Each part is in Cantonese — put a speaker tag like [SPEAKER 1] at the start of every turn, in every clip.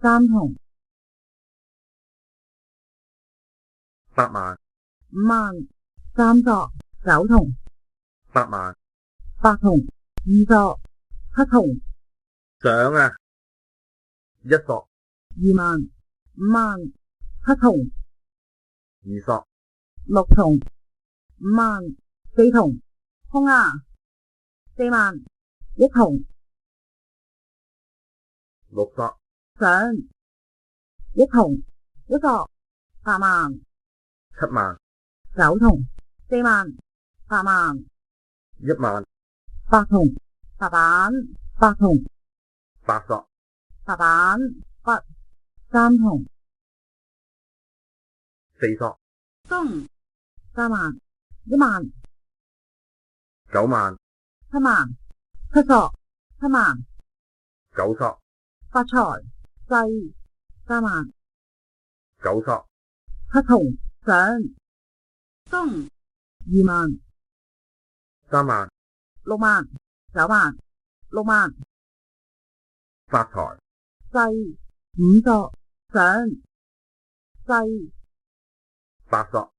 [SPEAKER 1] 三銅，8
[SPEAKER 2] 萬、
[SPEAKER 1] 5萬，三索，9銅，
[SPEAKER 2] 8萬、
[SPEAKER 1] 8銅，二索，7銅，
[SPEAKER 2] 獎啊，1索、
[SPEAKER 1] 2萬，5萬，7銅，
[SPEAKER 2] 2索、
[SPEAKER 1] 6銅， 5萬，4銅，空啊，4萬，1銅，
[SPEAKER 2] 6索、
[SPEAKER 1] 上，1銅，1索，8萬，
[SPEAKER 2] 7萬、
[SPEAKER 1] 9銅， 4萬， 8萬，
[SPEAKER 2] 1萬、
[SPEAKER 1] 8銅，白板，8銅，
[SPEAKER 2] 8索、
[SPEAKER 1] 白板，筆，3銅，
[SPEAKER 2] 4索、
[SPEAKER 1] 中，3萬，1萬，
[SPEAKER 2] 9萬、
[SPEAKER 1] 7萬，七索，7萬，
[SPEAKER 2] 9索、
[SPEAKER 1] 發財，制，3萬，
[SPEAKER 2] 9索、
[SPEAKER 1] 7銅，上，中，2萬，
[SPEAKER 2] 3萬、
[SPEAKER 1] 6萬， 9萬， 6萬，
[SPEAKER 2] 發財、
[SPEAKER 1] 制，5索，上，制
[SPEAKER 2] 8索、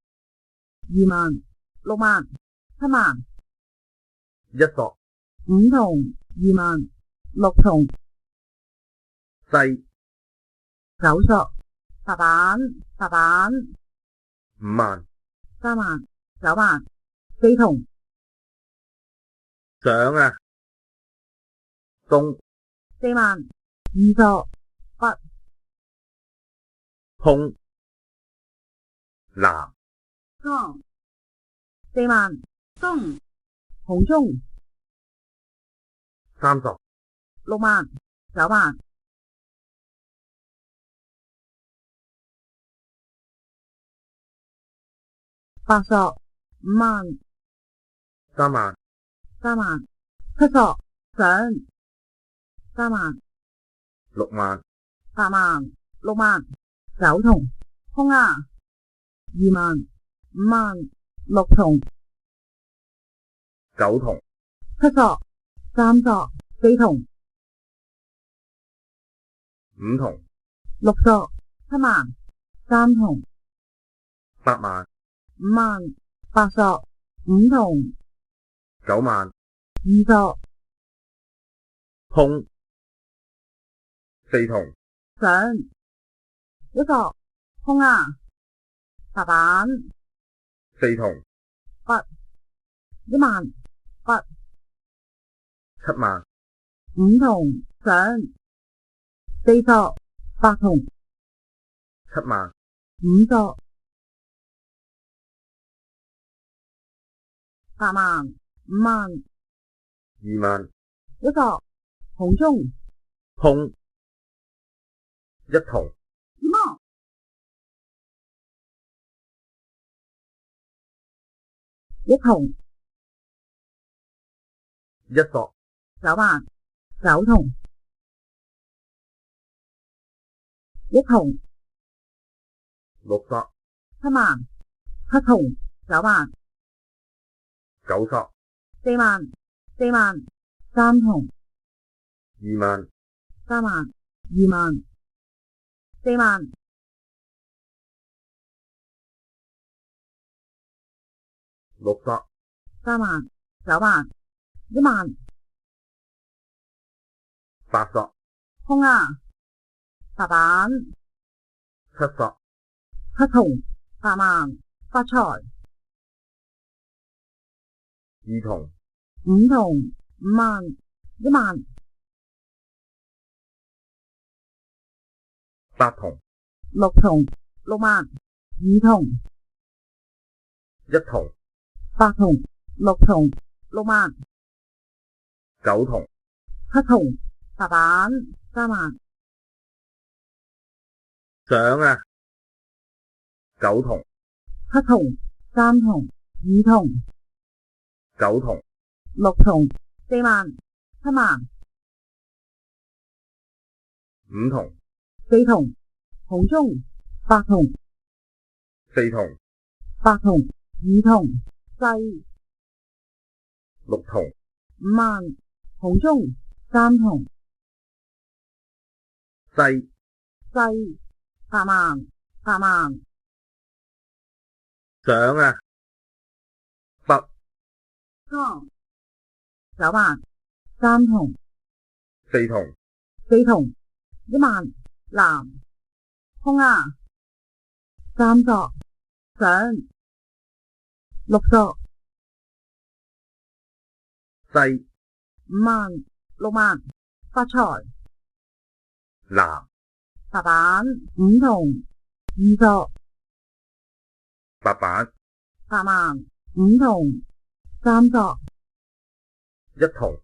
[SPEAKER 1] 2萬， 6萬， 7萬，
[SPEAKER 2] 1索、
[SPEAKER 1] 5銅， 2萬， 6銅，
[SPEAKER 2] 西、
[SPEAKER 1] 9索，白板，白板，
[SPEAKER 2] 5萬、
[SPEAKER 1] 3萬， 9萬， 4銅，
[SPEAKER 2] 獎啊，東、
[SPEAKER 1] 4萬， 2索，北，
[SPEAKER 2] 空、南、
[SPEAKER 1] 江，4萬，中，紅中，
[SPEAKER 2] 3索、
[SPEAKER 1] 6萬， 9萬， 8索， 5萬，
[SPEAKER 2] 3萬、
[SPEAKER 1] 3萬， 7索，上，3萬，
[SPEAKER 2] 6萬、
[SPEAKER 1] 8萬， 6萬， 9銅，空啊，2萬， 5萬， 6銅，
[SPEAKER 2] 9銅、
[SPEAKER 1] 7索， 3索， 4銅，
[SPEAKER 2] 5銅、
[SPEAKER 1] 6索， 7萬， 3銅，
[SPEAKER 2] 8萬、
[SPEAKER 1] 5萬， 8索， 5銅，
[SPEAKER 2] 9萬、
[SPEAKER 1] 2索，
[SPEAKER 2] 空、4銅、
[SPEAKER 1] 上，1索，空啊，白板，
[SPEAKER 2] 4銅、
[SPEAKER 1] 筆，1萬，筆，
[SPEAKER 2] 7萬、
[SPEAKER 1] 5銅，上，4索，8銅，
[SPEAKER 2] 7萬、
[SPEAKER 1] 5索， 8萬， 5萬，
[SPEAKER 2] 2萬、
[SPEAKER 1] 1索，紅中，
[SPEAKER 2] 空、1銅、
[SPEAKER 1] 點啊，1銅，
[SPEAKER 2] 1索、
[SPEAKER 1] 9萬， 9銅， 1銅，
[SPEAKER 2] 6索、
[SPEAKER 1] 7萬， 7銅， 9萬，
[SPEAKER 2] 9索、
[SPEAKER 1] 4萬， 4萬， 3銅，
[SPEAKER 2] 2萬、
[SPEAKER 1] 3萬， 2萬， 4萬，
[SPEAKER 2] 6索、
[SPEAKER 1] 3萬， 9萬， 1萬，
[SPEAKER 2] 8索、
[SPEAKER 1] 空啊，白板，
[SPEAKER 2] 7索、
[SPEAKER 1] 7銅， 8萬，發財，
[SPEAKER 2] 2銅、
[SPEAKER 1] 5銅， 5萬， 1萬，
[SPEAKER 2] 8銅、
[SPEAKER 1] 6銅， 6萬， 2銅，
[SPEAKER 2] 1銅、
[SPEAKER 1] 8銅， 6銅， 6萬，
[SPEAKER 2] 9銅、
[SPEAKER 1] 7銅，白板，3萬，
[SPEAKER 2] 獎啊，9銅、
[SPEAKER 1] 7銅， 3銅， 2銅，
[SPEAKER 2] 9銅、
[SPEAKER 1] 6銅， 4萬， 7萬，
[SPEAKER 2] 5銅、
[SPEAKER 1] 4銅，紅中，8銅，
[SPEAKER 2] 4銅、
[SPEAKER 1] 8銅， 2銅，制
[SPEAKER 2] 6銅、
[SPEAKER 1] 5萬，紅中，3銅，
[SPEAKER 2] 西、
[SPEAKER 1] 西80000
[SPEAKER 2] 上啊，北
[SPEAKER 1] 東90000三筒
[SPEAKER 2] 四筒
[SPEAKER 1] 四筒10000南空啊三索上六索
[SPEAKER 2] 西
[SPEAKER 1] 5000060000發財
[SPEAKER 2] 南
[SPEAKER 1] 白板5筒2索
[SPEAKER 2] 白板
[SPEAKER 1] 800005筒3索
[SPEAKER 2] 一筒